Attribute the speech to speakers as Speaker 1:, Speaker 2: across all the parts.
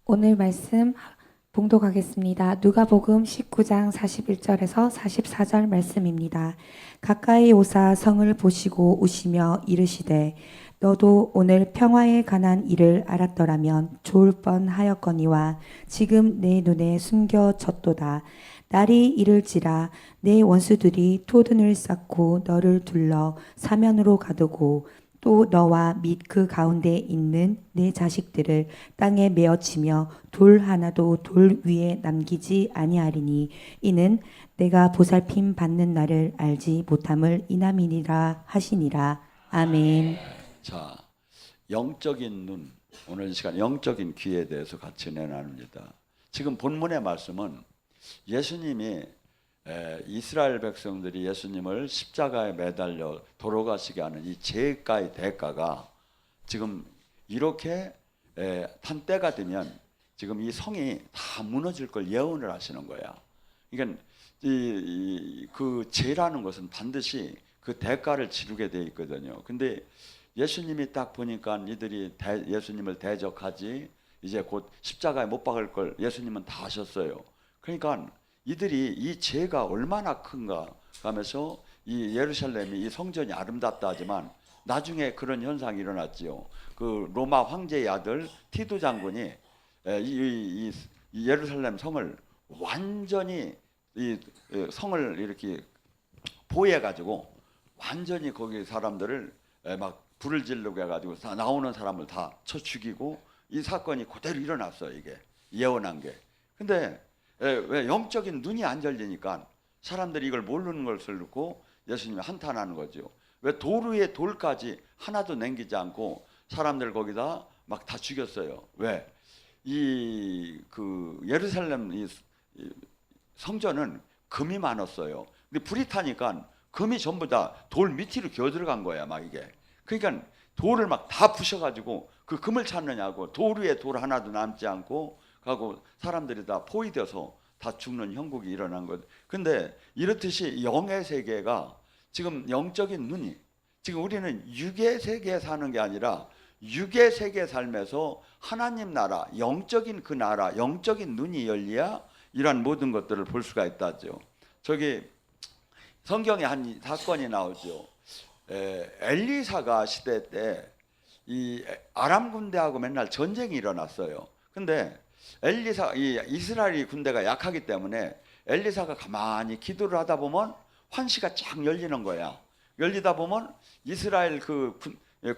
Speaker 1: 오늘 말씀 봉독하겠습니다. 누가복음 19장 41절에서 44절 말씀입니다. 가까이 오사 성을 보시고 우시며 이르시되 너도 오늘 평화에 관한 일을 알았더라면 좋을 뻔하였거니와 지금 내 눈에 숨겨졌도다. 날이 이를지라 내 원수들이 토둔을 쌓고 너를 둘러 사면으로 가두고 또 너와 및 그 가운데 있는 내 자식들을 땅에 메어치며 돌 하나도 돌 위에 남기지 아니하리니 이는 내가 보살핌 받는 날을 알지 못함을 이남이니라 하시니라. 아멘.
Speaker 2: 자, 영적인 눈, 오늘 이 시간 영적인 귀에 대해서 같이 나눕니다. 지금 본문의 말씀은 예수님이 이스라엘 백성들이 예수님을 십자가에 매달려 돌아가시게 하는 이 죄가의 대가가 지금 이렇게 한 때가 되면 지금 이 성이 다 무너질 걸 예언을 하시는 거야. 그러니까 그 죄라는 것은 반드시 그 대가를 치르게 돼 있거든요. 근데 예수님이 딱 보니까 이들이 예수님을 대적하지 이제 곧 십자가에 못 박을 걸 예수님은 다 아셨어요. 그러니까 이들이 이 죄가 얼마나 큰가 하면서 이 예루살렘이 이 성전이 아름답다 하지만 나중에 그런 현상이 일어났지요. 그 로마 황제의 아들 티도 장군이 이 예루살렘 성을 완전히 이 성을 이렇게 보호해 가지고 완전히 거기 사람들을 막 불을 지르고 해가지고 나오는 사람을 다 쳐 죽이고 이 사건이 그대로 일어났어요. 이게 예언한 게. 근데 왜 영적인 눈이 안 열리니까 사람들이 이걸 모르는 것을 듣고 예수님이 한탄하는 거죠. 왜 돌 위에 돌까지 하나도 남기지 않고 사람들 거기다 막 다 죽였어요. 왜? 이 그 예루살렘 이 성전은 금이 많았어요. 근데 불이 타니까 금이 전부 다 돌 밑으로 기어 들어간 거야, 막 이게. 그러니까 돌을 막 다 부셔가지고 그 금을 찾느냐고 돌 위에 돌 하나도 남지 않고 가고 사람들이 다 포위돼서 다 죽는 형국이 일어난 것. 근데 이렇듯이 영의 세계가 지금 영적인 눈이 지금 우리는 육의 세계에 사는 게 아니라 육의 세계 삶에서 하나님 나라, 영적인 그 나라, 영적인 눈이 열려야 이러한 모든 것들을 볼 수가 있다죠. 저기 성경에 한 사건이 나오죠. 엘리사가 시대 때 이 아람 군대하고 맨날 전쟁이 일어났어요. 근데 이 이스라엘 군대가 약하기 때문에 엘리사가 가만히 기도를 하다 보면 환시가 쫙 열리는 거야. 열리다 보면 이스라엘 그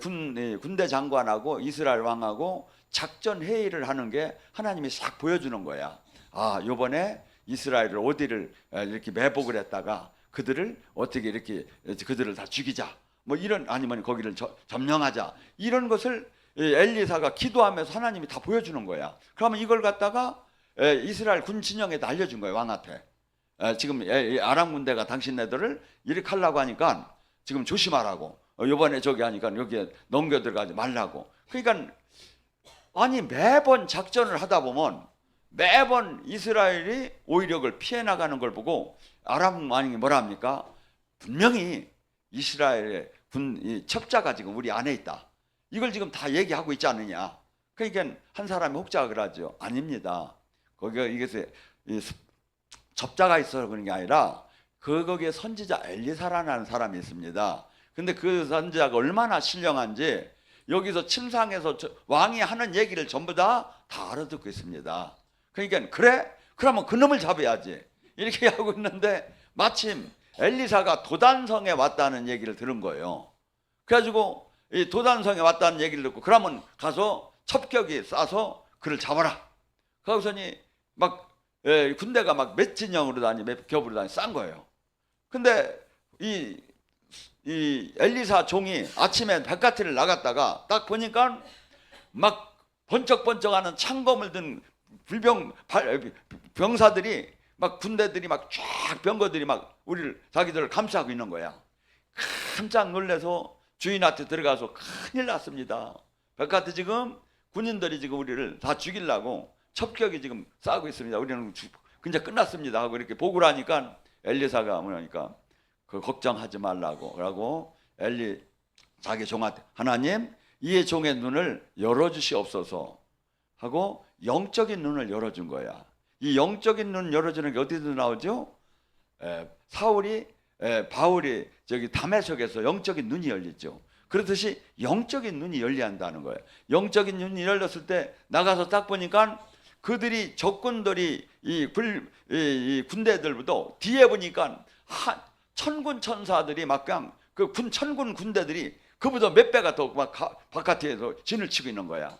Speaker 2: 군대 장관하고 이스라엘 왕하고 작전 회의를 하는 게 하나님이 싹 보여주는 거야. 아, 요번에 이스라엘을 어디를 이렇게 매복을 했다가 그들을 어떻게 이렇게 그들을 다 죽이자. 뭐 이런 아니면 거기를 점령하자. 이런 것을 엘리사가 기도하면서 하나님이 다 보여주는 거야. 그러면 이걸 갖다가 이스라엘 군 진영에다 알려준 거예요. 왕한테. 지금 아람 군대가 당신네들을 이렇게 하려고 하니까 지금 조심하라고. 이번에 저기 하니까 여기에 넘겨 들어가지 말라고. 그러니까 아니 매번 작전을 하다 보면 매번 이스라엘이 오히려 그걸 피해 나가는 걸 보고 아람 왕이 뭐라 합니까? 분명히 이스라엘의 군 첩자가 지금 우리 안에 있다. 이걸 지금 다 얘기하고 있지 않느냐. 그러니까 한 사람이 혹자가 하죠. 아닙니다. 거기가 이것에 첩자가 있어서 그런 게 아니라 거기에 선지자 엘리사라는 사람이 있습니다. 근데 그 선지자가 얼마나 신령한지 여기서 침상에서 왕이 하는 얘기를 전부 다 알아듣고 있습니다. 그러니까 그래? 그러면 그놈을 잡아야지. 이렇게 하고 있는데 마침 엘리사가 도단성에 왔다는 얘기를 들은 거예요. 그래가지고 이 도단성에 왔다는 얘기를 듣고 그러면 가서 첩격이 싸서 그를 잡아라. 거기서니 막 군대가 막 몇 진영으로 다니 몇 겹으로 다니 싼 거예요. 근데 이 엘리사 종이 아침에 바깥을 나갔다가 딱 보니까 막 번쩍번쩍하는 창검을 든 병사들이 막 군대들이 막 쫙 병거들이 막 우리를 자기들을 감싸고 있는 거야. 깜짝 놀라서 주인한테 들어가서 큰일 났습니다. 바깥에 지금 군인들이 지금 우리를 다 죽이려고 첩격이 지금 싸우고 있습니다. 우리는 이제 끝났습니다 하고 이렇게 보고를 하니까 엘리사가 뭐냐니까 그 걱정하지 말라고 그러고 자기 종한테 하나님 이의 종의 눈을 열어주시옵소서. 하고 영적인 눈을 열어준 거야. 이 영적인 눈 열어주는 게 어디서 나오죠? 바울이 저기 다메섹에서 영적인 눈이 열렸죠. 그렇듯이 영적인 눈이 열려야 한다는 거예요. 영적인 눈이 열렸을 때 나가서 딱 보니까 그들이 적군들이 이 군대들보다 뒤에 보니까 천군 천사들이 막 그냥 그 천군 군대들이 그보다 몇 배가 더 막 바깥에서 진을 치고 있는 거야.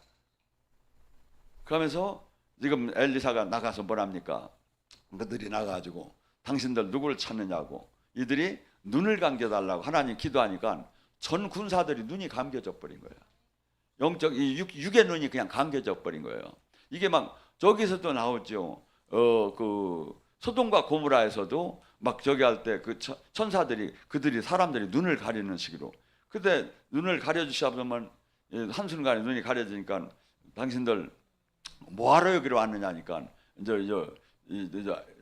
Speaker 2: 그러면서 지금 엘리사가 나가서 뭐랍니까? 그들이 나가가지고 당신들 누구를 찾느냐고 이들이 눈을 감겨달라고 하나님 기도하니까 전 군사들이 눈이 감겨져 버린 거예요. 육의 눈이 그냥 감겨져 버린 거예요. 이게 막 저기서도 나오죠. 그 소돔과 고모라에서도 막 저기 할 때 그 천사들이 그들이 사람들이 눈을 가리는 식으로. 그때 눈을 가려주시면 한순간에 눈이 가려지니까 당신들 뭐하러 여기로 왔느냐니까 이제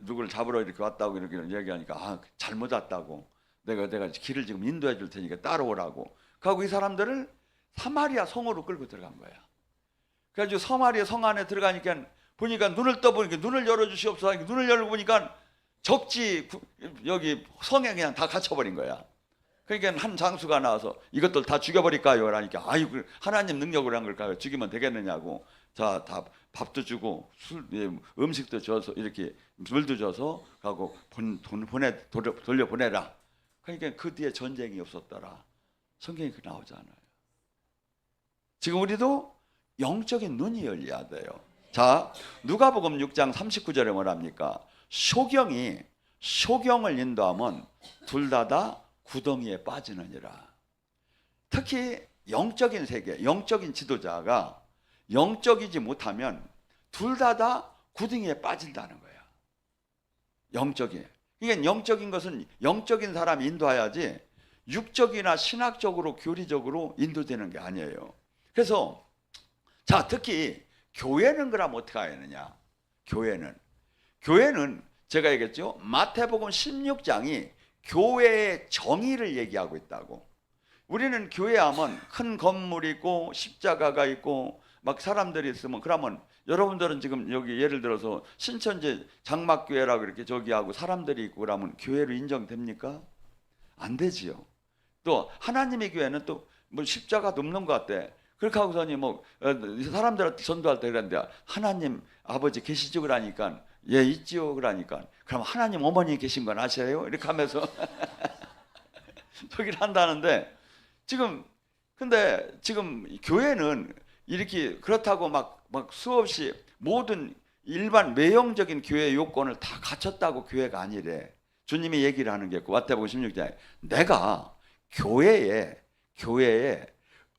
Speaker 2: 누구를 잡으러 이렇게 왔다고 이렇게 얘기하니까 잘못 왔다고 내가 길을 지금 인도해 줄 테니까 따라오라고. 그리고 이 사람들을 사마리아 성으로 끌고 들어간 거야. 그래가지고 사마리아 성 안에 들어가니까 보니까 눈을 떠보니까 눈을 열어주시옵소서. 눈을 열고 보니까 적지 여기 성에 그냥 다 갇혀버린 거야. 그러니까 한 장수가 나와서 이것들 다 죽여버릴까요? 그러니까 아이고 하나님 능력으로 한 걸까요? 죽이면 되겠느냐고. 자, 다 밥도 주고 음식도 줘서 이렇게 물도 줘서 가고 돌려 보내라. 그러니까 그 뒤에 전쟁이 없었더라. 성경이 그 나오잖아요. 지금 우리도 영적인 눈이 열려야 돼요. 자, 누가복음 6장 39절에 뭐랍니까? 소경을 인도하면 둘 다 구덩이에 빠지느니라. 특히 영적인 세계, 영적인 지도자가 영적이지 못하면 둘 다 구덩이에 빠진다는 거야. 영적인. 그러니까 영적인 것은 영적인 사람이 인도해야지 육적이나 신학적으로 교리적으로 인도되는 게 아니에요. 그래서 자, 특히 교회는 그럼 어떻게 해야 하느냐? 교회는 제가 얘기했죠. 마태복음 16장이 교회의 정의를 얘기하고 있다고. 우리는 교회하면 큰 건물이 있고 십자가가 있고 막 사람들이 있으면 그러면 여러분들은 지금 여기 예를 들어서 신천지 장막교회라고 이렇게 저기 하고 사람들이 있고 그러면 교회로 인정됩니까? 안 되지요. 또 하나님의 교회는 또 뭐 십자가도 없는 것 같대. 그렇게 하고서니 뭐 사람들한테 전도할 때 그랬는데 하나님 아버지 계시죠 그러니까 예 있지요 그러니까 그럼 하나님 어머니 계신 건 아세요? 이렇게 하면서 저기를 한다는데 근데 지금 교회는 이렇게 그렇다고 막 수없이 모든 일반 외형적인 교회 요건을 다 갖췄다고 교회가 아니래. 주님이 얘기를 하는 게 마태복음 16장에 내가 교회에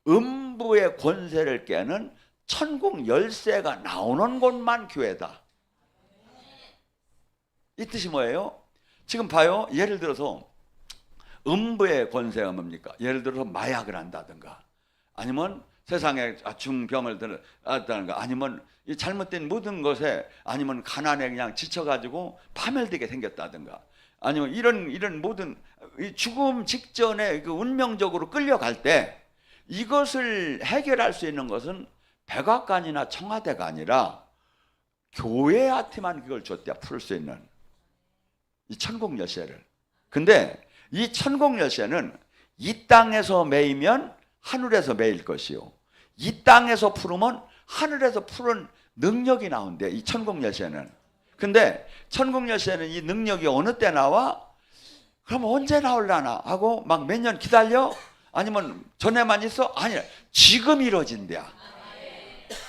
Speaker 2: 음부의 권세를 깨는 천국 열쇠가 나오는 곳만 교회다. 이 뜻이 뭐예요? 지금 봐요. 예를 들어서 음부의 권세가 뭡니까? 예를 들어서 마약을 한다든가 아니면 세상에 중병을 들었다든가 아니면 이 잘못된 모든 것에 아니면 가난에 그냥 지쳐가지고 파멸되게 생겼다든가 아니면 이런 모든 죽음 직전에 그 운명적으로 끌려갈 때 이것을 해결할 수 있는 것은 백악관이나 청와대가 아니라 교회한테만 그걸 줬대야 풀 수 있는 이 천국 열쇠를. 근데 이 천국 열쇠는 이 땅에서 매이면 하늘에서 매일 것이요 이 땅에서 풀으면 하늘에서 푸는 능력이 나온대. 이 천국 열쇠는. 근데 천국 열쇠는 이 능력이 어느 때 나와? 그럼 언제 나올라나 하고 막 몇 년 기다려? 아니면 전에만 있어? 아니야. 지금 이루어진대야.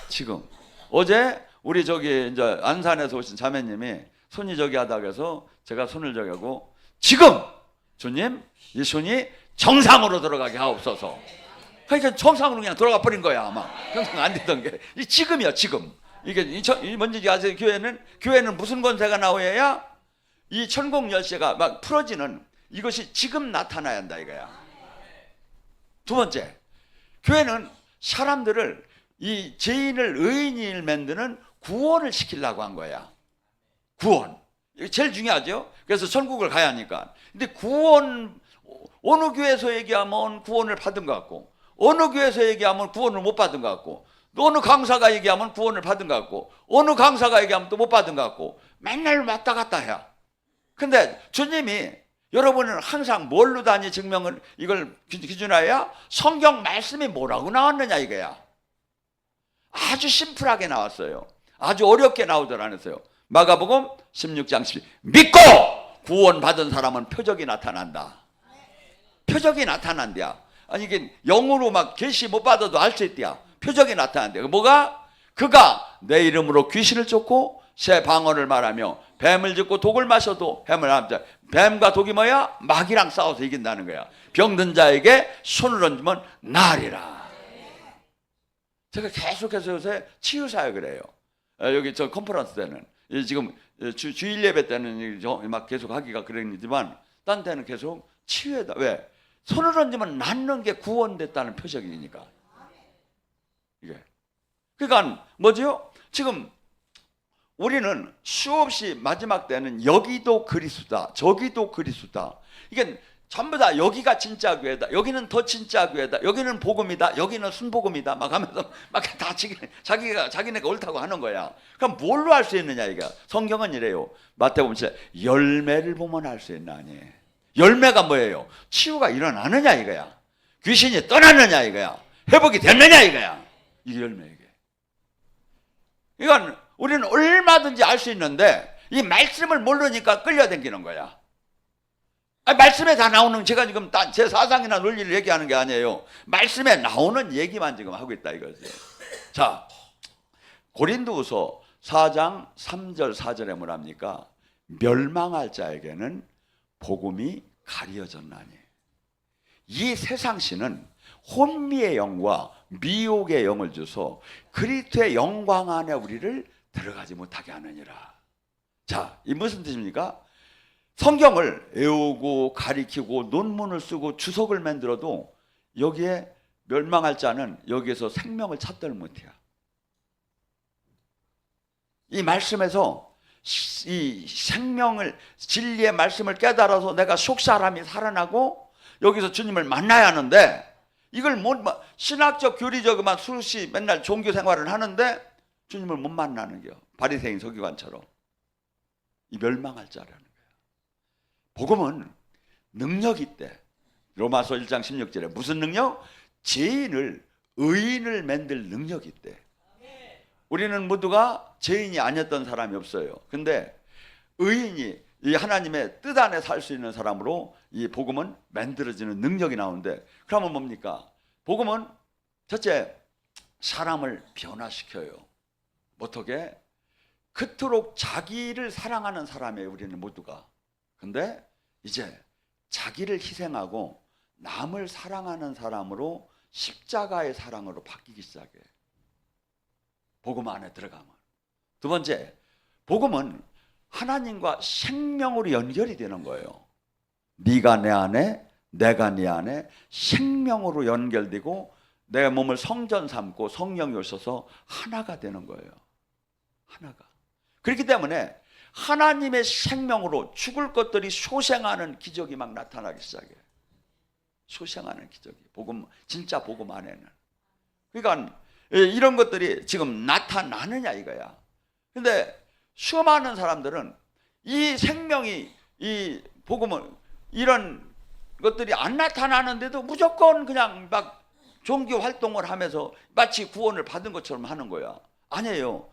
Speaker 2: 지금. 어제 우리 저기 이제 안산에서 오신 자매님이 손이 저기 하다고 해서 제가 손을 저기 하고 지금 주님 이 손이 정상으로 들어가게 하옵소서. 그러니까 정상으로 그냥 들어가 버린 거야. 아마 정상 안 되던 게 이 지금이야. 지금 이게 뭔지 아세요? 교회는 무슨 권세가 나와야 이 천국 열쇠가 막 풀어지는 이것이 지금 나타나야 한다 이거야. 두 번째, 교회는 사람들을 이 죄인을 의인을 만드는 구원을 시키려고 한 거야. 구원. 이게 제일 중요하죠. 그래서 천국을 가야 하니까. 근데 구원 어느 교회에서 얘기하면 구원을 받은 것 같고 어느 교회에서 얘기하면 구원을 못 받은 것 같고 또 어느 강사가 얘기하면 구원을 받은 것 같고 어느 강사가 얘기하면 또 못 받은 것 같고 맨날 왔다 갔다 해요. 근데 주님이 여러분은 항상 뭘로 다니 증명을 이걸 기준하여 성경 말씀이 뭐라고 나왔느냐 이거야. 아주 심플하게 나왔어요. 아주 어렵게 나오질 않았어요. 마가복음 16장 10절 믿고 구원받은 사람은 표적이 나타난다. 표적이 나타난대야. 아니 이게 영으로 막 계시 못 받아도 알 수 있대야. 표적이 나타난대요. 뭐가? 그가 내 이름으로 귀신을 쫓고 새 방언을 말하며 뱀을 짚고 독을 마셔도 뱀을 합니다. 뱀과 독이 뭐야? 마귀랑 싸워서 이긴다는 거야. 병든 자에게 손을 얹으면 나으리라. 제가 계속해서 요새 치유사역을 해요. 여기 저 컨퍼런스 때는 지금 주일 예배 때는 막 계속 하기가 그랬지만 딴 때는 계속 치유에다. 왜? 손을 얹으면 낫는 게 구원됐다는 표적이니까. 이게. 그러니까 뭐죠? 지금 우리는 수없이 마지막 때는 여기도 그리스도다, 저기도 그리스도다. 이게 전부 다 여기가 진짜 교회다, 여기는 더 진짜 교회다, 여기는 복음이다, 여기는 순복음이다 막 하면서 막 다 자기네가 옳다고 하는 거야. 그럼 뭘로 할 수 있느냐 이거. 성경은 이래요. 마태복음 열매를 보면 알 수 있나니. 열매가 뭐예요? 치유가 일어나느냐 이거야. 귀신이 떠나느냐 이거야. 회복이 됐느냐 이거야. 이게 열매 이게. 이건 우리는 얼마든지 알 수 있는데 이 말씀을 모르니까 끌려다니는 거야. 말씀에 다 나오는, 제가 지금 제 사상이나 논리를 얘기하는 게 아니에요. 말씀에 나오는 얘기만 지금 하고 있다 이거죠. 자, 고린도후서 4장 3절 4절에 뭐랍니까? 멸망할 자에게는 복음이 가려졌나니. 이 세상신은 혼미의 영과 미혹의 영을 주소 그리스도의 영광 안에 우리를 들어가지 못하게 하느니라. 자, 이 무슨 뜻입니까? 성경을 외우고 가리키고 논문을 쓰고 주석을 만들어도 여기에 멸망할 자는 여기에서 생명을 찾들 못해요. 이 말씀에서 이 생명을, 진리의 말씀을 깨달아서 내가 속사람이 살아나고 여기서 주님을 만나야 하는데 이걸 못, 신학적 교리적으로만 수시 맨날 종교 생활을 하는데 주님을 못 만나는 거예요. 바리새인 서기관처럼. 이 멸망할 자라는 거예요. 복음은 능력이 있대. 로마서 1장 16절에 무슨 능력? 죄인을 의인을 만들 능력이 있대. 우리는 모두가 죄인이 아니었던 사람이 없어요. 근데 의인이 이 하나님의 뜻 안에 살 수 있는 사람으로 이 복음은 만들어지는 능력이 나오는데, 그러면 뭡니까? 복음은 첫째, 사람을 변화시켜요. 어떻게? 그토록 자기를 사랑하는 사람이에요, 우리는 모두가. 근데 이제 자기를 희생하고 남을 사랑하는 사람으로 십자가의 사랑으로 바뀌기 시작해. 복음 안에 들어가면. 두 번째, 복음은 하나님과 생명으로 연결이 되는 거예요. 네가 내 안에, 내가 네 안에 생명으로 연결되고 내 몸을 성전 삼고 성령이 오셔서 하나가 되는 거예요. 하나가. 그렇기 때문에 하나님의 생명으로 죽을 것들이 소생하는 기적이 막 나타나기 시작해요. 소생하는 기적이. 복음, 진짜 복음 안에는. 그러니까 이런 것들이 지금 나타나느냐 이거야. 근데 수많은 사람들은 이 생명이, 이 복음은 이런 것들이 안 나타나는데도 무조건 그냥 막 종교 활동을 하면서 마치 구원을 받은 것처럼 하는 거야. 아니에요.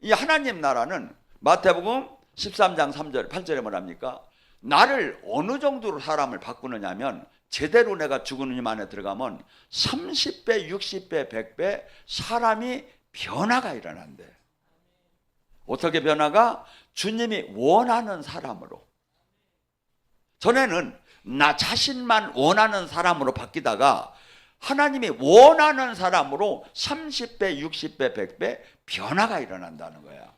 Speaker 2: 이 하나님 나라는 마태복음 13장 3절 8절에 뭐랍니까? 나를 어느 정도로 사람을 바꾸느냐면 제대로 내가 죽은 님 안에 들어가면 30배, 60배, 100배 사람이 변화가 일어난대. 어떻게 변화가? 주님이 원하는 사람으로. 전에는 나 자신만 원하는 사람으로 바뀌다가 하나님이 원하는 사람으로 30배, 60배, 100배 변화가 일어난다는 거야.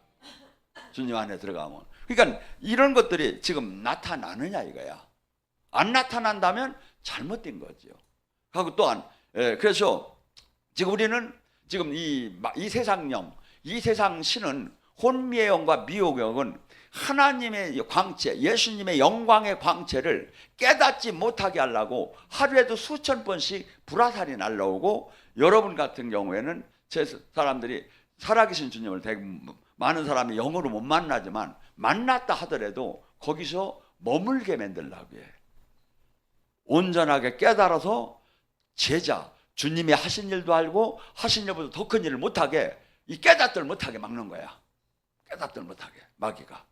Speaker 2: 주님 안에 들어가면. 그러니까 이런 것들이 지금 나타나느냐 이거야. 안 나타난다면 잘못된 거죠. 하고 또한 그래서 지금 우리는 지금 이 세상령, 이 세상 신은 혼미의 영과 미혹의 영은 하나님의 광채, 예수님의 영광의 광채를 깨닫지 못하게 하려고 하루에도 수천 번씩 불화살이 날라오고, 여러분 같은 경우에는 제 사람들이 살아계신 주님을 되게 많은 사람이 영으로 못 만나지만 만났다 하더라도 거기서 머물게 만들려고 해. 온전하게 깨달아서 제자, 주님이 하신 일도 알고 하신 일보다 더 큰 일을 못하게, 이 깨닫들 못하게 막는 거야. 깨닫들 못하게, 마귀가.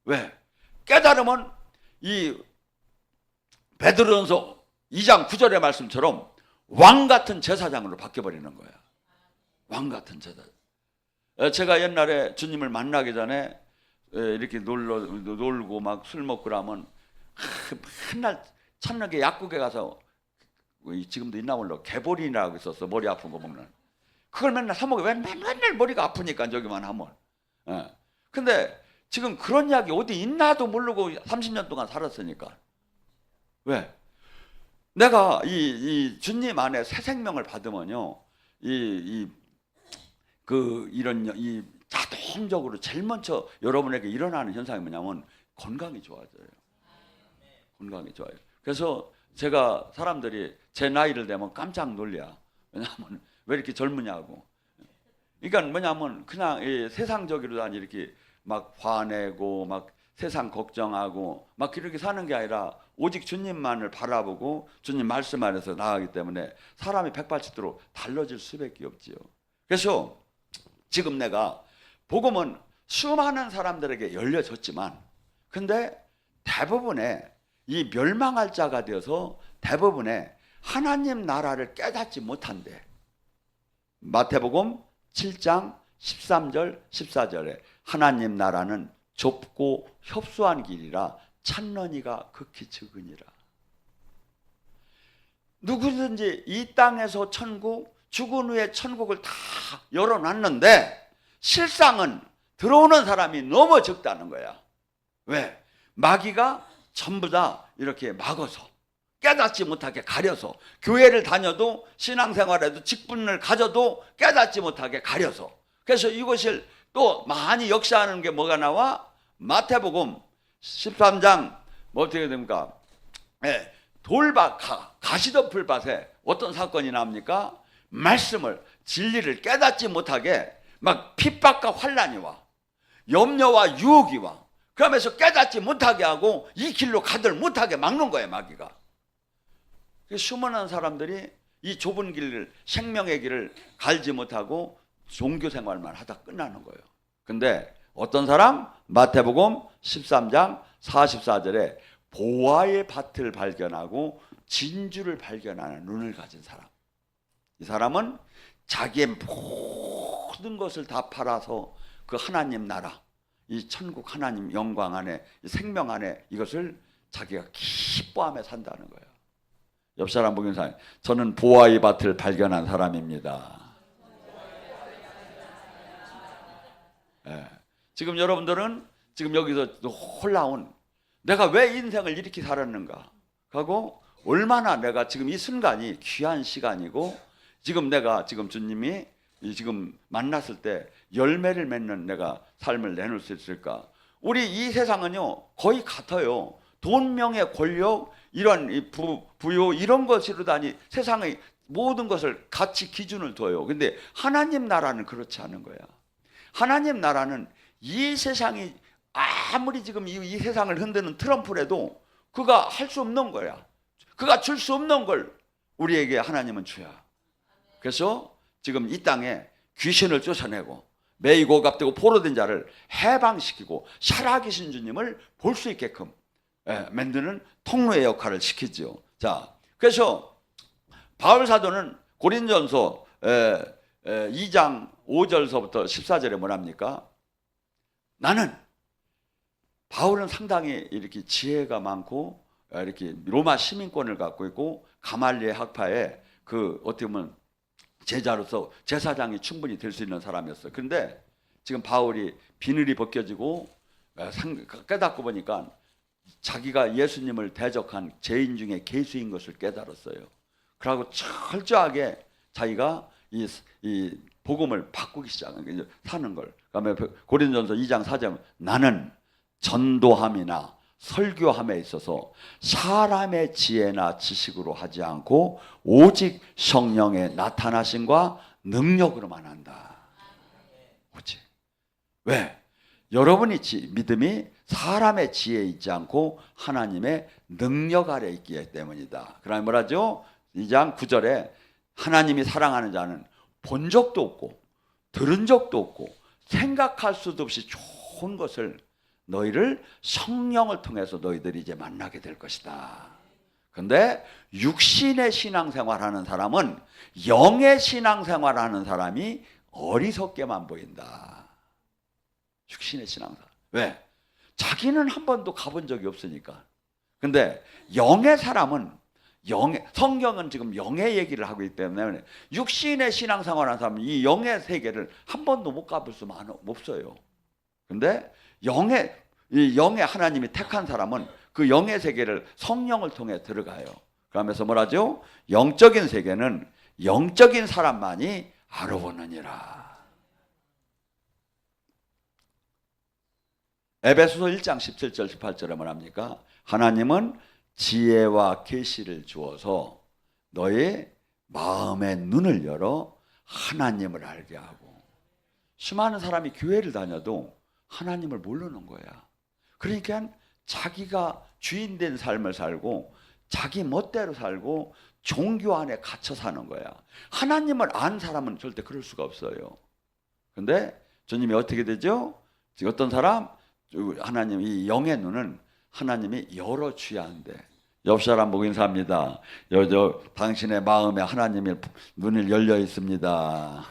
Speaker 2: 왜? 깨달으면 이 베드로전서 2장 9절의 말씀처럼 왕 같은 제사장으로 바뀌어버리는 거야. 왕 같은 제사장. 제가 옛날에 주님을 만나기 전에 이렇게 놀고 막 술 먹고 그러면 맨날 첫날에 약국에 가서, 지금도 있나 몰라, 개보린이라고 있었어. 머리 아픈 거 먹는. 그걸 맨날 사 먹어. 맨날 머리가 아프니까 저기만 하면. 근데 지금 그런 약이 어디 있나도 모르고 30년 동안 살았으니까. 왜? 내가 이 주님 안에 새 생명을 받으면요, 이런 자동적으로 제일 먼저 여러분에게 일어나는 현상이 뭐냐면 건강이 좋아져요. 건강이 좋아요. 그래서 제가 사람들이 제 나이를 되면 깜짝 놀려. 왜냐하면 왜 이렇게 젊으냐고. 그러니까 뭐냐면 그냥 세상적으로 이렇게 막 화내고 막 세상 걱정하고 막 그렇게 사는 게 아니라 오직 주님만을 바라보고 주님 말씀 안에서 나가기 때문에 사람이 백발치도록 달라질 수밖에 없지요. 그래서 지금 내가 복음은 수많은 사람들에게 열려졌지만, 근데 대부분의 이 멸망할 자가 되어서 대부분의 하나님 나라를 깨닫지 못한대. 마태복음 7장 13절 14절에 하나님 나라는 좁고 협소한 길이라 찾는 이가 극히 적으니라. 누구든지 이 땅에서 천국, 죽은 후에 천국을 다 열어놨는데 실상은 들어오는 사람이 너무 적다는 거야. 왜? 마귀가 전부 다 이렇게 막아서 깨닫지 못하게 가려서, 교회를 다녀도 신앙생활에도 직분을 가져도 깨닫지 못하게 가려서, 그래서 이것을 또 많이 역사하는 게 뭐가 나와? 마태복음 13장 뭐 어떻게 됩니까? 돌밭, 가시덤불 밭에 어떤 사건이 나옵니까? 말씀을, 진리를 깨닫지 못하게 막 핍박과 환란이 와, 염려와 유혹이 와. 그러면서 깨닫지 못하게 하고 이 길로 가들 못하게 막는 거예요, 마귀가. 수많은 사람들이 이 좁은 길을, 생명의 길을 갈지 못하고 종교 생활만 하다 끝나는 거예요. 근데 어떤 사람? 마태복음 13장 44절에 보화의 밭을 발견하고 진주를 발견하는 눈을 가진 사람. 이 사람은 자기의 모든 것을 다 팔아서 그 하나님 나라, 이 천국 하나님 영광 안에, 이 생명 안에 이것을 자기가 기뻐하며 산다는 거예요. 옆 사람 보면서, 저는 보화의 밭을 발견한 사람입니다. 지금 여러분들은 지금 여기서 홀라온, 내가 왜 인생을 이렇게 살았는가 하고, 얼마나 내가 지금 이 순간이 귀한 시간이고, 지금 내가 지금 주님이 지금 만났을 때 열매를 맺는 내가 삶을 내놓을 수 있을까? 우리 이 세상은요 거의 같아요. 돈, 명예, 권력, 이런 부요 이런 것으로 다니 세상의 모든 것을 같이 기준을 둬요. 근데 하나님 나라는 그렇지 않은 거야. 하나님 나라는 이 세상이 아무리 지금 이 세상을 흔드는 트럼프라도 그가 할 수 없는 거야. 그가 줄 수 없는 걸 우리에게 하나님은 줘야. 그래서 지금 이 땅에 귀신을 쫓아내고 매이고 갑되고 포로된 자를 해방시키고 살아계신 주님을 볼 수 있게끔 만드는 통로의 역할을 시키죠. 자, 그래서 바울 사도는 고린전서 2장 5절서부터 14절에 뭐랍니까? 나는, 바울은 상당히 이렇게 지혜가 많고 이렇게 로마 시민권을 갖고 있고 가말리엘 학파에 그 어떻게 보면 제자로서 제사장이 충분히 될 수 있는 사람이었어요. 그런데 지금 바울이 비늘이 벗겨지고 깨닫고 보니까 자기가 예수님을 대적한 죄인 중에 개수인 것을 깨달았어요. 그러고 철저하게 자기가 이 복음을 바꾸기 시작한 사는 걸. 그다음에 고린도전서 2장 4절, 나는 전도함이나 설교함에 있어서 사람의 지혜나 지식으로 하지 않고 오직 성령의 나타나심과 능력으로만 한다. 그렇지? 왜? 여러분이 믿음이 사람의 지혜에 있지 않고 하나님의 능력 아래 있기 때문이다. 그러면 뭐라죠? 2장 9절에 하나님이 사랑하는 자는 본 적도 없고 들은 적도 없고 생각할 수도 없이 좋은 것을 너희를 성령을 통해서 너희들이 이제 만나게 될 것이다. 근데 육신의 신앙생활하는 사람은 영의 신앙생활하는 사람이 어리석게만 보인다. 육신의 신앙생활. 왜? 자기는 한 번도 가본 적이 없으니까. 근데 영의 사람은 성경은 지금 영의 얘기를 하고 있기 때문에 육신의 신앙생활하는 사람은 이 영의 세계를 한 번도 못 가볼 수 없어요. 근데 영의 하나님이 택한 사람은 그 영의 세계를 성령을 통해 들어가요. 그러면서 뭐라죠? 영적인 세계는 영적인 사람만이 알아보느니라. 에베소서 1장 17절 18절에 뭐랍니까? 하나님은 지혜와 계시를 주어서 너의 마음의 눈을 열어 하나님을 알게 하고. 수많은 사람이 교회를 다녀도 하나님을 모르는 거야. 그러니까 자기가 주인된 삶을 살고 자기 멋대로 살고 종교 안에 갇혀 사는 거야. 하나님을 안 사람은 절대 그럴 수가 없어요. 근데 주님이 어떻게 되죠? 어떤 사람? 하나님 이 영의 눈은 하나님이 열어줘야 한대. 옆 사람 보고 인사합니다. 당신의 마음에 하나님의 눈을 열려 있습니다.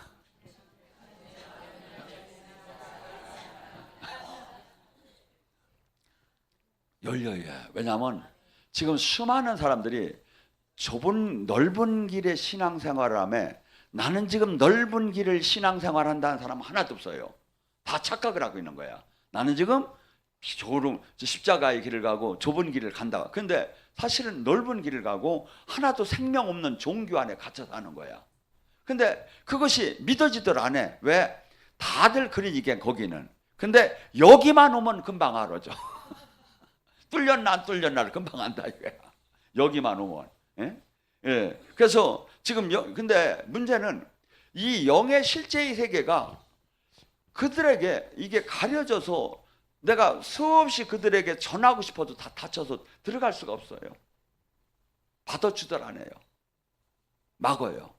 Speaker 2: 열려야. 왜냐하면 지금 수많은 사람들이 좁은 넓은 길의 신앙생활을 하며 나는 지금 넓은 길을 신앙생활한다는 사람 하나도 없어요. 다 착각을 하고 있는 거야. 나는 지금 십자가의 길을 가고 좁은 길을 간다. 그런데 사실은 넓은 길을 가고 하나도 생명 없는 종교 안에 갇혀 사는 거야. 근데 그것이 믿어지들 않아. 왜? 다들 그러니까 거기는. 근데 여기만 오면 금방 알아져. 뚫렸나 안 뚫렸나를 금방 안다 이거야. 여기만 오면. 예? 예. 그래서 지금 근데 문제는 이 영의 실제의 세계가 그들에게 이게 가려져서 내가 수없이 그들에게 전하고 싶어도 다 닫혀서 들어갈 수가 없어요. 받아주들 안 해요. 막어요.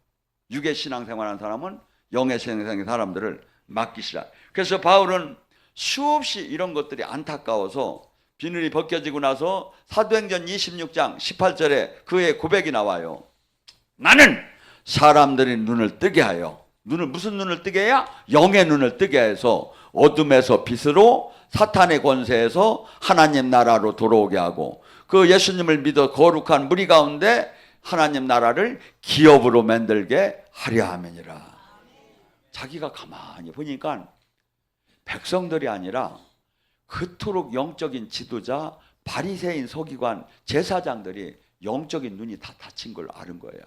Speaker 2: 육의 신앙생활하는 사람은 영의 신앙생활 사람들을 막기 싫어. 그래서 바울은 수없이 이런 것들이 안타까워서 비늘이 벗겨지고 나서 사도행전 26장 18절에 그의 고백이 나와요. 나는 사람들의 눈을 뜨게 하여, 무슨 눈을 뜨게 해야? 영의 눈을 뜨게 해서 어둠에서 빛으로 사탄의 권세에서 하나님 나라로 돌아오게 하고 그 예수님을 믿어 거룩한 무리 가운데 하나님 나라를 기업으로 만들게 하려 함이니라. 자기가 가만히 보니까 백성들이 아니라 그토록 영적인 지도자, 바리새인, 서기관, 제사장들이 영적인 눈이 다 닫힌 걸 아는 거야.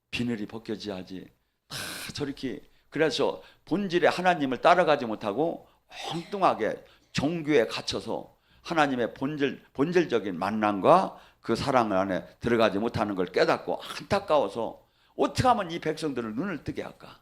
Speaker 2: 비늘이 벗겨져야지. 다 저렇게. 그래서 본질의 하나님을 따라가지 못하고 엉뚱하게 종교에 갇혀서 하나님의 본질적인 만남과 그 사랑 안에 들어가지 못하는 걸 깨닫고 안타까워서 어떻게 하면 이 백성들을 눈을 뜨게 할까?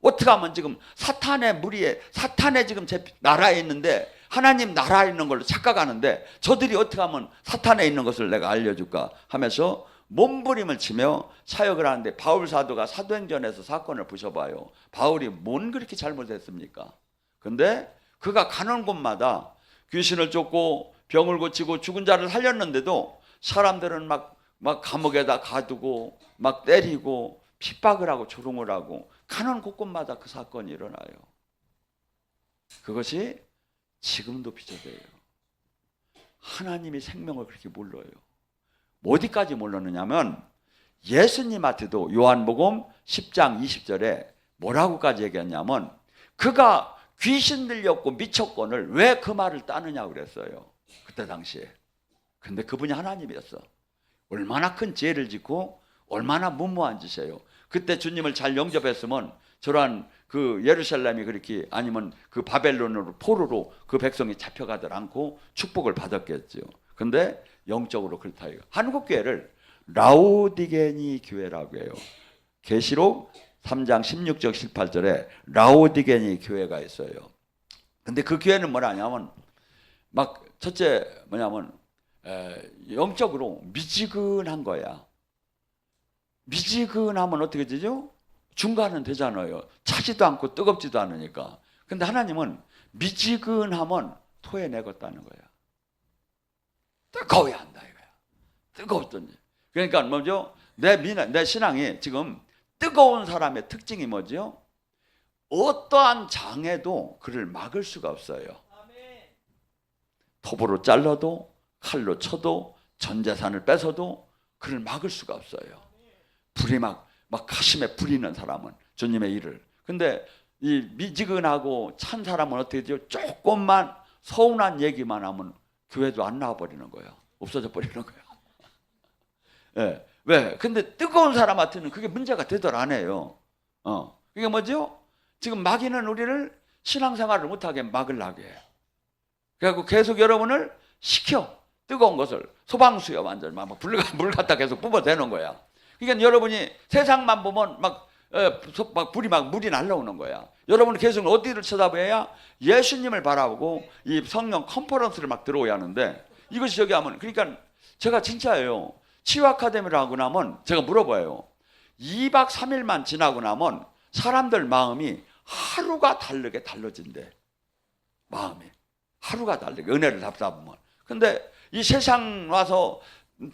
Speaker 2: 어떻게 하면 지금 사탄의 무리에, 사탄의 지금 제 나라에 있는데 하나님 나라에 있는 걸로 착각하는데 저들이 어떻게 하면 사탄에 있는 것을 내가 알려줄까 하면서 몸부림을 치며 사역을 하는데 바울 사도가 사도행전에서 사건을 보셔봐요. 바울이 뭔 그렇게 잘못했습니까? 근데 그가 가는 곳마다 귀신을 쫓고 병을 고치고 죽은 자를 살렸는데도 사람들은 막 감옥에다 가두고 막 때리고 핍박을 하고 조롱을 하고 가는 곳곳마다 그 사건이 일어나요. 그것이 지금도 빚어져요. 하나님이 생명을 그렇게 몰라요. 어디까지 몰랐느냐면 예수님한테도 요한복음 10장 20절에 뭐라고까지 얘기했냐면 그가 귀신 들렸고 미쳤건을 왜 그 말을 따느냐고 그랬어요. 그때 당시에. 근데 그분이 하나님이었어. 얼마나 큰 죄를 짓고 얼마나 무모한 짓이에요. 그때 주님을 잘 영접했으면 저러한 그 예루살렘이 그렇게 아니면 그 바벨론으로 포로로 그 백성이 잡혀가들 않고 축복을 받았겠죠. 근데 영적으로 그렇다. 한국 교회를 라오디게니 교회라고 해요. 계시록 3장 16절 18절에 라오디게니 교회가 있어요. 근데 그 교회는 뭐라냐면 막 첫째 뭐냐면 영적으로 미지근한 거야. 미지근하면 어떻게 되죠? 중간은 되잖아요. 차지도 않고 뜨겁지도 않으니까. 근데 하나님은 미지근하면 토해내겠다는 거야. 뜨거워야 한다 이거야. 뜨거웠던지. 그러니까 뭐죠? 내 신앙이 지금 뜨거운 사람의 특징이 뭐죠? 어떠한 장애도 그를 막을 수가 없어요. 톱으로 잘라도 칼로 쳐도 전 재산을 뺏어도 그를 막을 수가 없어요. 불이 막 가심에 불이는 사람은 주님의 일을. 근데 이 미지근하고 찬 사람은 어떻게 되죠? 조금만 서운한 얘기만 하면 교회도 안 나와버리는 거예요. 없어져 버리는 거예요. 예. 왜? 근데 뜨거운 사람한테는 그게 문제가 되들 안 해요. 그게 뭐죠? 지금 마귀는 우리를 신앙생활을 못하게 막으려고 해요. 그래갖고 계속 여러분을 식혀. 뜨거운 것을 소방수요 완전 물 갖다 계속 뿜어대는 거야. 그러니까 여러분이 세상만 보면 막 물이 날라오는 거야. 여러분은 계속 어디를 쳐다봐야 예수님을 바라보고 이 성령 컨퍼런스를 막 들어오야 하는데 이것이 저기 하면 그러니까 제가 진짜예요. 치유 아카데미를 하고 나면 제가 물어봐요. 2박 3일만 지나고 나면 사람들 마음이 하루가 다르게 달라진대. 마음이 하루가 다르게 은혜를 잡다 보면. 근데 이 세상 와서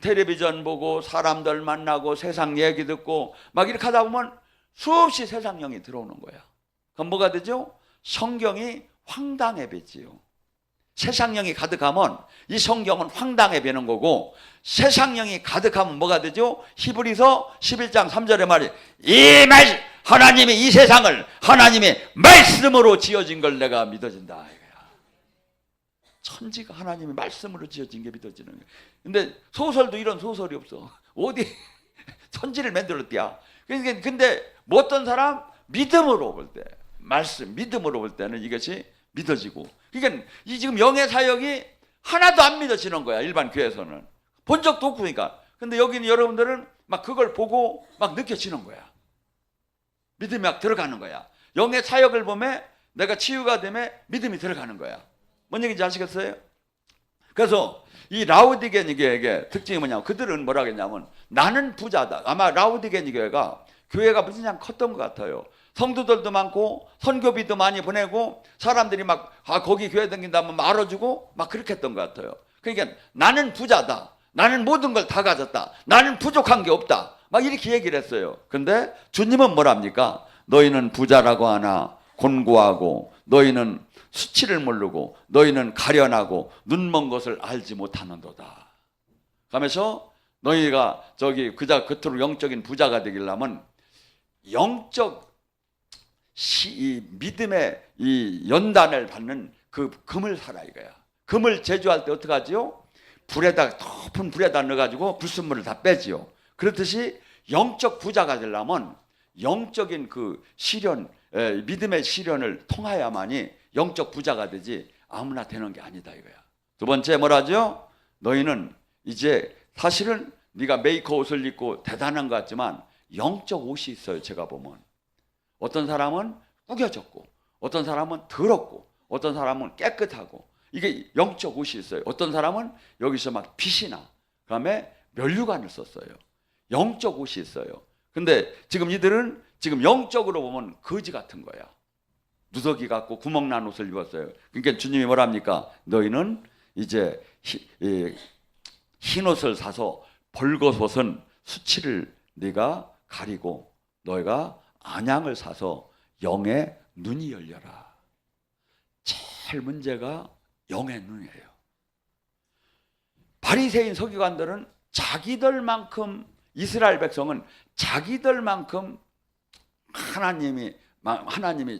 Speaker 2: 텔레비전 보고 사람들 만나고 세상 얘기 듣고 막 이렇게 하다 보면 수없이 세상령이 들어오는 거야. 그럼 뭐가 되죠? 성경이 황당해 배지요. 세상령이 가득하면 이 성경은 황당해 배는 거고 세상령이 가득하면 뭐가 되죠? 히브리서 11장 3절의 말이 하나님이 이 세상을 하나님의 말씀으로 지어진 걸 내가 믿어진다 이거야. 천지가 하나님의 말씀으로 지어진 게 믿어지는 거야. 근데 소설도 이런 소설이 없어. 어디 천지를 만들었대야. 근데 뭐 어떤 사람 믿음으로 볼 때 믿음으로 볼 때는 이것이 믿어지고. 그러니까 이 지금 영의 사역이 하나도 안 믿어지는 거야. 일반 교회에서는 본 적도 없고 그러니까. 근데 여기는 여러분들은 막 그걸 보고 막 느껴지는 거야. 믿음이 막 들어가는 거야. 영의 사역을 보면 내가 치유가 되면 믿음이 들어가는 거야. 뭔 얘기인지 아시겠어요? 그래서 이 라오디게니 교회의 특징이 뭐냐면 그들은 뭐라 했냐면 나는 부자다. 아마 라오디게니 교회가 무슨 컸던 것 같아요. 성도들도 많고 선교비도 많이 보내고 사람들이 막 거기 교회 다닌다면 알아주고 막 그렇게 했던 것 같아요. 그러니까 나는 부자다. 나는 모든 걸 다 가졌다. 나는 부족한 게 없다. 막 이렇게 얘기를 했어요. 근데 주님은 뭐랍니까? 너희는 부자라고 하나 곤고하고 너희는 수치를 모르고 너희는 가련하고 눈먼 것을 알지 못하는도다. 그러면서 너희가 저기 그토록 영적인 부자가 되기려면 영적 이 믿음의 이 연단을 받는 그 금을 사라 이거야. 금을 제조할 때 어떻게 하지요? 높은 불에다 넣어가지고 불순물을 다 빼지요. 그렇듯이 영적 부자가 되려면 영적인 그 시련, 믿음의 시련을 통하야만이 영적 부자가 되지 아무나 되는 게 아니다 이거야. 두 번째 뭐라죠? 너희는 이제 사실은 네가 메이커 옷을 입고 대단한 것 같지만 영적 옷이 있어요. 제가 보면 어떤 사람은 구겨졌고 어떤 사람은 더럽고 어떤 사람은 깨끗하고 이게 영적 옷이 있어요. 어떤 사람은 여기서 막 빛이 나. 그다음에 면류관을 썼어요. 영적 옷이 있어요. 근데 지금 이들은 지금 영적으로 보면 거지 같은 거야. 누더기 같고 구멍 난 옷을 입었어요. 그러니까 주님이 뭐랍니까? 너희는 이제 흰 옷을 사서 벌거벗은 수치를 네가 가리고 너희가 안양을 사서 영의 눈이 열려라. 제일 문제가 영의 눈이에요. 바리새인 서기관들은 자기들만큼 이스라엘 백성은 자기들만큼 하나님이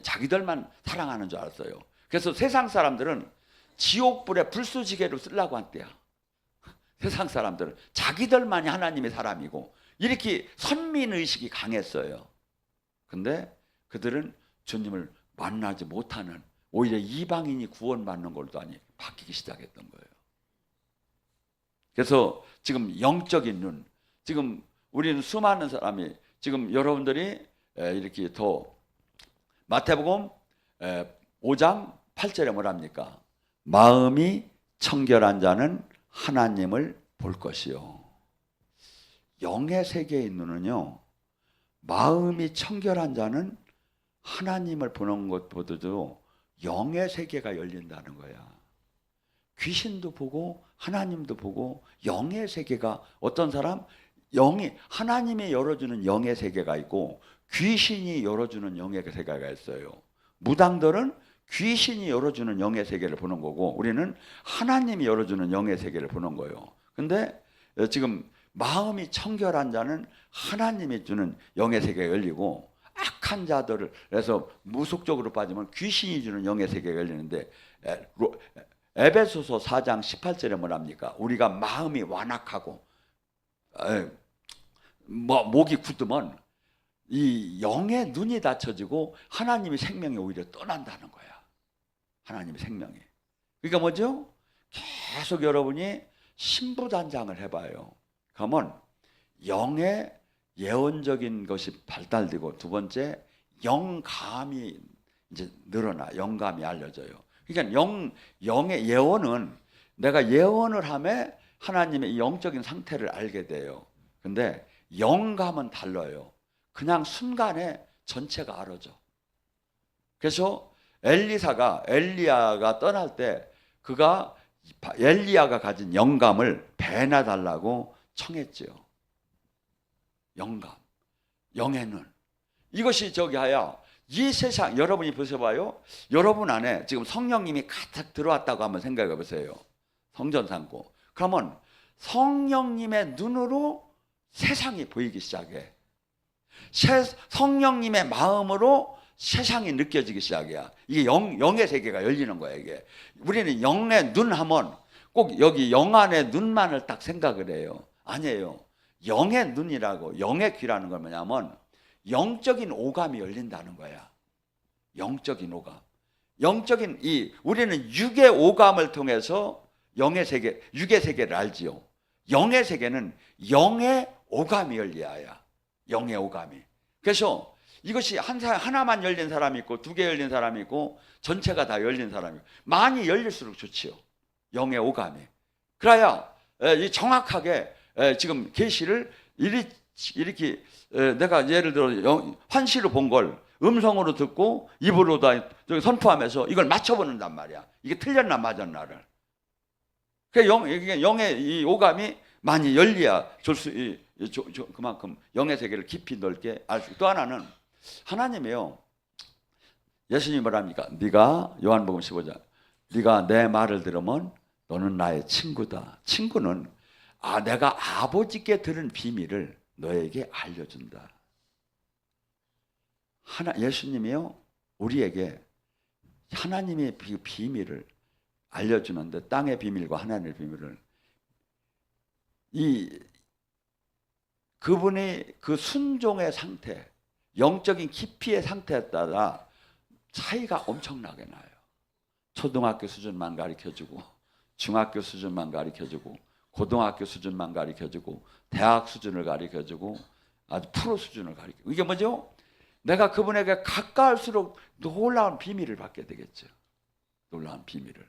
Speaker 2: 자기들만 사랑하는 줄 알았어요. 그래서 세상 사람들은 지옥불에 불쏘지개로 쓰려고 한대요. 세상 사람들은 자기들만이 하나님의 사람이고 이렇게 선민의식이 강했어요. 근데 그들은 주님을 만나지 못하는 오히려 이방인이 구원받는 걸도 아니 바뀌기 시작했던 거예요. 그래서 지금 영적인 눈, 지금 우리는 수많은 사람이 지금 여러분들이 이렇게 더 마태복음 5장 8절에 뭐랍니까? 마음이 청결한 자는 하나님을 볼 것이요. 영의 세계에 있는은요, 마음이 청결한 자는 하나님을 보는 것보다도 영의 세계가 열린다는 거야. 귀신도 보고 하나님도 보고 영의 세계가, 어떤 사람 영이, 하나님이 열어주는 영의 세계가 있고 귀신이 열어주는 영의 세계가 있어요. 무당들은 귀신이 열어주는 영의 세계를 보는 거고 우리는 하나님이 열어주는 영의 세계를 보는 거예요. 근데 지금 마음이 청결한 자는 하나님이 주는 영의 세계가 열리고, 악한 자들을 해서 무속적으로 빠지면 귀신이 주는 영의 세계가 열리는데, 에베소서 4장 18절에 뭐랍니까? 우리가 마음이 완악하고 목이 굳으면 이 영의 눈이 닫혀지고 하나님의 생명이 오히려 떠난다는 거야. 하나님의 생명이. 그러니까 뭐죠? 계속 여러분이 신부단장을 해봐요. 그러면 영의 예언적인 것이 발달되고, 두 번째 영감이 이제 늘어나, 영감이 알려져요. 그러니까 영의 예언은, 내가 예언을 하면 하나님의 영적인 상태를 알게 돼요. 근데 영감은 달라요. 그냥 순간에 전체가 알아져. 그래서 엘리야가 떠날 때 엘리야가 가진 영감을 배나달라고 청했지요. 영감, 영의 눈. 이것이 이 세상, 여러분이 보셔봐요. 여러분 안에 지금 성령님이 가득 들어왔다고 한번 생각해 보세요. 성전 삼고. 그러면 성령님의 눈으로 세상이 보이기 시작해. 성령님의 마음으로 세상이 느껴지기 시작이야. 이게 영의 세계가 열리는 거야, 이게. 우리는 영의 눈 하면 꼭 여기 영 안의 눈만을 딱 생각을 해요. 아니에요. 영의 눈이라고, 영의 귀라는 건 뭐냐면 영적인 오감이 열린다는 거야. 영적인 오감. 우리는 육의 오감을 통해서 영의 세계, 육의 세계를 알지요. 영의 세계는 영의 오감이 열려야. 영의 오감이. 그래서 이것이 하나만 열린 사람이 있고, 두 개 열린 사람이 있고, 전체가 다 열린 사람이 있고, 많이 열릴수록 좋지요. 영의 오감이. 그래야 정확하게 지금 계시를 이렇게 내가 예를 들어 환시로 본 걸 음성으로 듣고 입으로 다 선포하면서 이걸 맞춰보는단 말이야. 이게 틀렸나 맞았나를. 영의 이 오감이 많이 열려야 그만큼 영의 세계를 깊이 넓게 알 수 있고, 또 하나는 하나님이요. 예수님이 뭐랍니까? 네가 요한복음 15장, 네가 내 말을 들으면 너는 나의 친구다. 친구는 내가 아버지께 들은 비밀을 너에게 알려준다. 예수님이요, 우리에게 하나님의 비밀을 알려주는데, 땅의 비밀과 하나님의 비밀을, 그분의 그 순종의 상태, 영적인 깊이의 상태에 따라 차이가 엄청나게 나요. 초등학교 수준만 가르쳐주고, 중학교 수준만 가르쳐주고, 고등학교 수준만 가르쳐주고, 대학 수준을 가르쳐주고, 아주 프로 수준을 가르쳐주고. 이게 뭐죠? 내가 그분에게 가까울수록 놀라운 비밀을 받게 되겠죠. 놀라운 비밀을.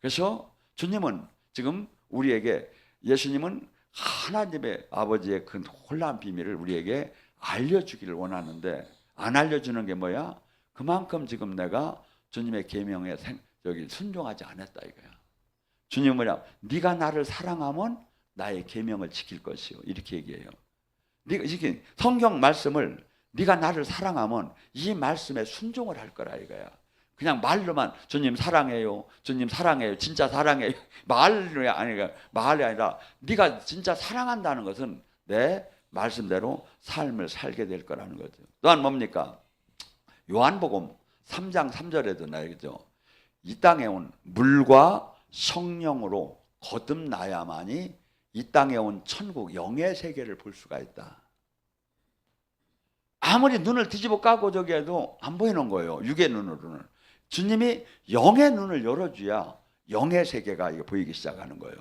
Speaker 2: 그래서 주님은 지금 우리에게, 예수님은 하나님의 아버지의 그 놀라운 비밀을 우리에게 알려주기를 원하는데, 안 알려주는 게 뭐야? 그만큼 지금 내가 주님의 계명에 순종하지 않았다 이거야. 주님은 뭐냐? 네가 나를 사랑하면 나의 계명을 지킬 것이요, 이렇게 얘기해요. 네가 이렇게 성경 말씀을, 네가 나를 사랑하면 이 말씀에 순종을 할 거라 이거야. 그냥 말로만 주님 사랑해요, 주님 사랑해요, 진짜 사랑해요, 말이 아니라 네가 진짜 사랑한다는 것은 내 말씀대로 삶을 살게 될 거라는 거죠. 또한 뭡니까? 요한복음 3장 3절에도 나오죠. 이 땅에 온 물과 성령으로 거듭나야만이 이 땅에 온 천국 영의 세계를 볼 수가 있다. 아무리 눈을 뒤집어 까고 저기 해도 안 보이는 거예요, 육의 눈으로는. 주님이 영의 눈을 열어줘야 영의 세계가 보이기 시작하는 거예요.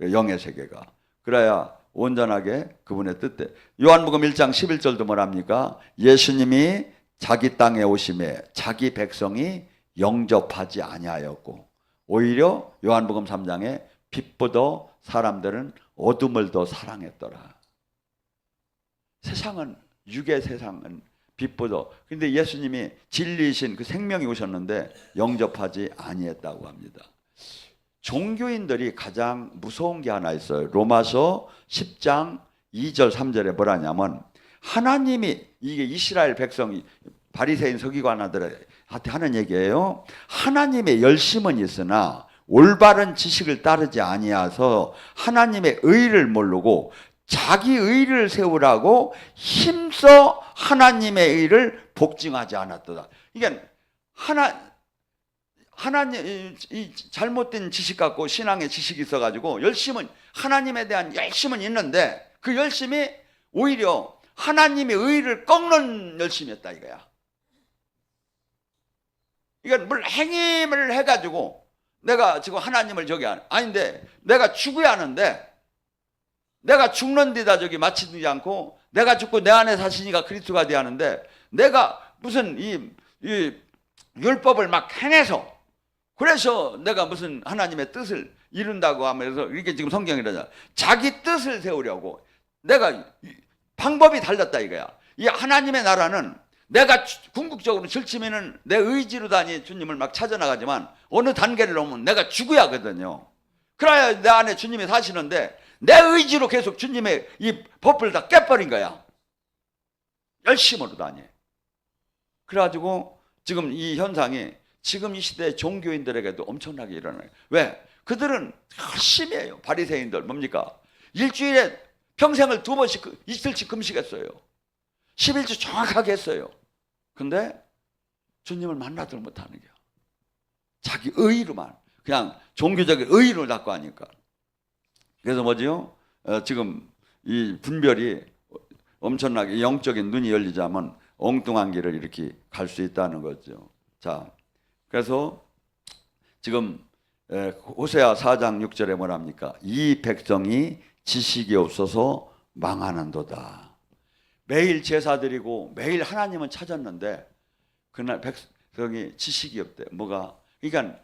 Speaker 2: 영의 세계가. 그래야 온전하게 그분의 뜻대. 요한복음 1장 11절도 뭐랍니까? 예수님이 자기 땅에 오심에 자기 백성이 영접하지 아니하였고 오히려 요한복음 3장에 빛보다 사람들은 어둠을 더 사랑했더라. 세상은, 육의 세상은 빛보다, 근데 예수님이 진리이신 그 생명이 오셨는데 영접하지 아니했다고 합니다. 종교인들이 가장 무서운 게 하나 있어요. 로마서 10장 2절 3절에 뭐라냐면, 하나님이, 이게 이스라엘 백성이 바리새인 서기관들한테 하는 얘기예요. 하나님의 열심은 있으나 올바른 지식을 따르지 아니하서 하나님의 의를 모르고 자기 의를 세우라고 힘써 하나님의 의를 복증하지 않았도다. 이게 하나님, 이 잘못된 지식 갖고 신앙의 지식이 있어가지고 열심은, 하나님에 대한 열심은 있는데 그 열심이 오히려 하나님의 의를 꺾는 열심이었다 이거야. 이건 뭘 행임을 해가지고 내가 지금 하나님을 저기 아닌데, 내가 죽어야 하는데 내가 죽는 데다 저기 마치지 않고 내가 죽고 내 안에 사시니까 그리스도가 돼야 하는데, 내가 무슨 이 율법을 막 행해서, 그래서 내가 무슨 하나님의 뜻을 이룬다고 하면서, 이게 지금 성경이 그러잖아. 자기 뜻을 세우려고 내가 방법이 달랐다 이거야. 이 하나님의 나라는 내가 궁극적으로 절치면은 내 의지로 다니 주님을 막 찾아나가지만 어느 단계를 넘으면 내가 죽어야 하거든요. 그래야 내 안에 주님이 사시는데 내 의지로 계속 주님의 이 법을 다 깨버린 거야. 열심으로 다니. 그래가지고 지금 이 현상이 지금 이 시대의 종교인들에게도 엄청나게 일어나요. 왜? 그들은 열심히 해요. 바리새인들 뭡니까? 일주일에 평생을 2번씩 이틀씩 금식했어요. 11주 정확하게 했어요. 근데 주님을 만나들 못하는 거야. 자기 의로만, 그냥 종교적인 의로 자꾸 하니까. 그래서 뭐지요? 지금 이 분별이 엄청나게 영적인 눈이 열리자면 엉뚱한 길을 이렇게 갈 수 있다는 거죠. 자, 그래서 지금 호세아 4장 6절에 뭐랍니까? 이 백성이 지식이 없어서 망하는도다. 매일 제사 드리고 매일 하나님은 찾았는데 그날 백성이 지식이 없대. 뭐가? 그러니까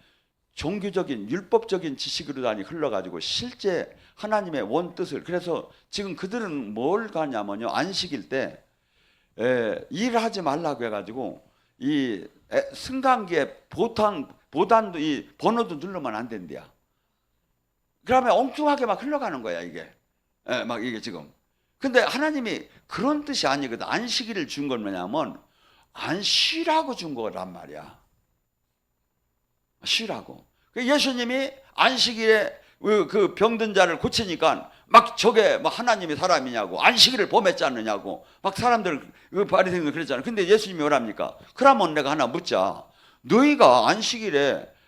Speaker 2: 종교적인 율법적인 지식으로 다니 흘러가지고 실제 하나님의 원뜻을, 그래서 지금 그들은 뭘 가냐면요, 안식일 때 일을 하지 말라고 해가지고 이 승강기에 보단도 이 번호도 누르면 안 된대야. 그러면 엉뚱하게 막 흘러가는 거야 이게. 막 이게 지금. 근데 하나님이 그런 뜻이 아니거든. 안식일을 준 건 뭐냐면 안 쉬라고 준 거란 말이야. 쉬라고. 예수님이 안식일에 그 병든 자를 고치니까 막 저게 막 하나님이 사람이냐고, 안식일을 범했지 않느냐고 막 사람들, 바리새인들 그랬잖아요. 근데 예수님이 뭐랍니까? 그러면 내가 하나 묻자. 너희가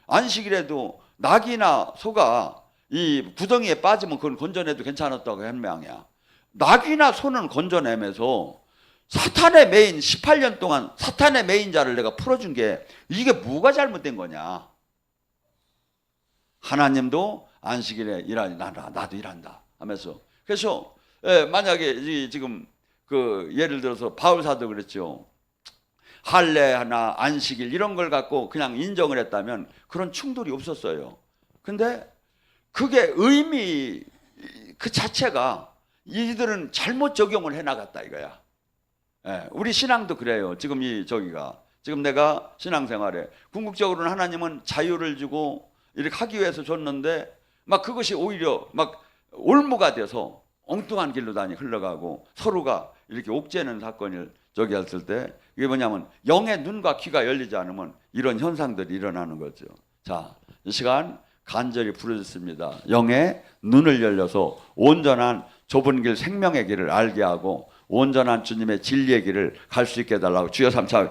Speaker 2: 안식일에도 낙이나 소가 이 구덩이에 빠지면 그건 건져내도 괜찮았다고 한 모양이야. 낙이나 소는 건져내면서 사탄의 메인 18년 동안 사탄의 메인 자를 내가 풀어준 게 이게 뭐가 잘못된 거냐? 하나님도 안식일에 일하니 나도 일한다 하면서. 그래서 만약에 지금 그 예를 들어서 바울 사도 그랬죠. 할례 하나 안식일 이런 걸 갖고 그냥 인정을 했다면 그런 충돌이 없었어요. 근데 그게 의미 그 자체가 이들은 잘못 적용을 해 나갔다 이거야. 우리 신앙도 그래요. 지금 지금 내가 신앙생활에 궁극적으로는 하나님은 자유를 주고 이렇게 하기 위해서 줬는데 막 그것이 오히려 막 올무가 돼서 엉뚱한 길로 흘러가고 서로가 이렇게 옥죄는 사건을 저기 했을 때 이게 뭐냐면 영의 눈과 귀가 열리지 않으면 이런 현상들이 일어나는 거죠. 자, 이 시간 간절히 부르짖습니다. 영의 눈을 열려서 온전한 좁은 길 생명의 길을 알게 하고 온전한 주님의 진리의 길을 갈 수 있게 해달라고 주여 삼차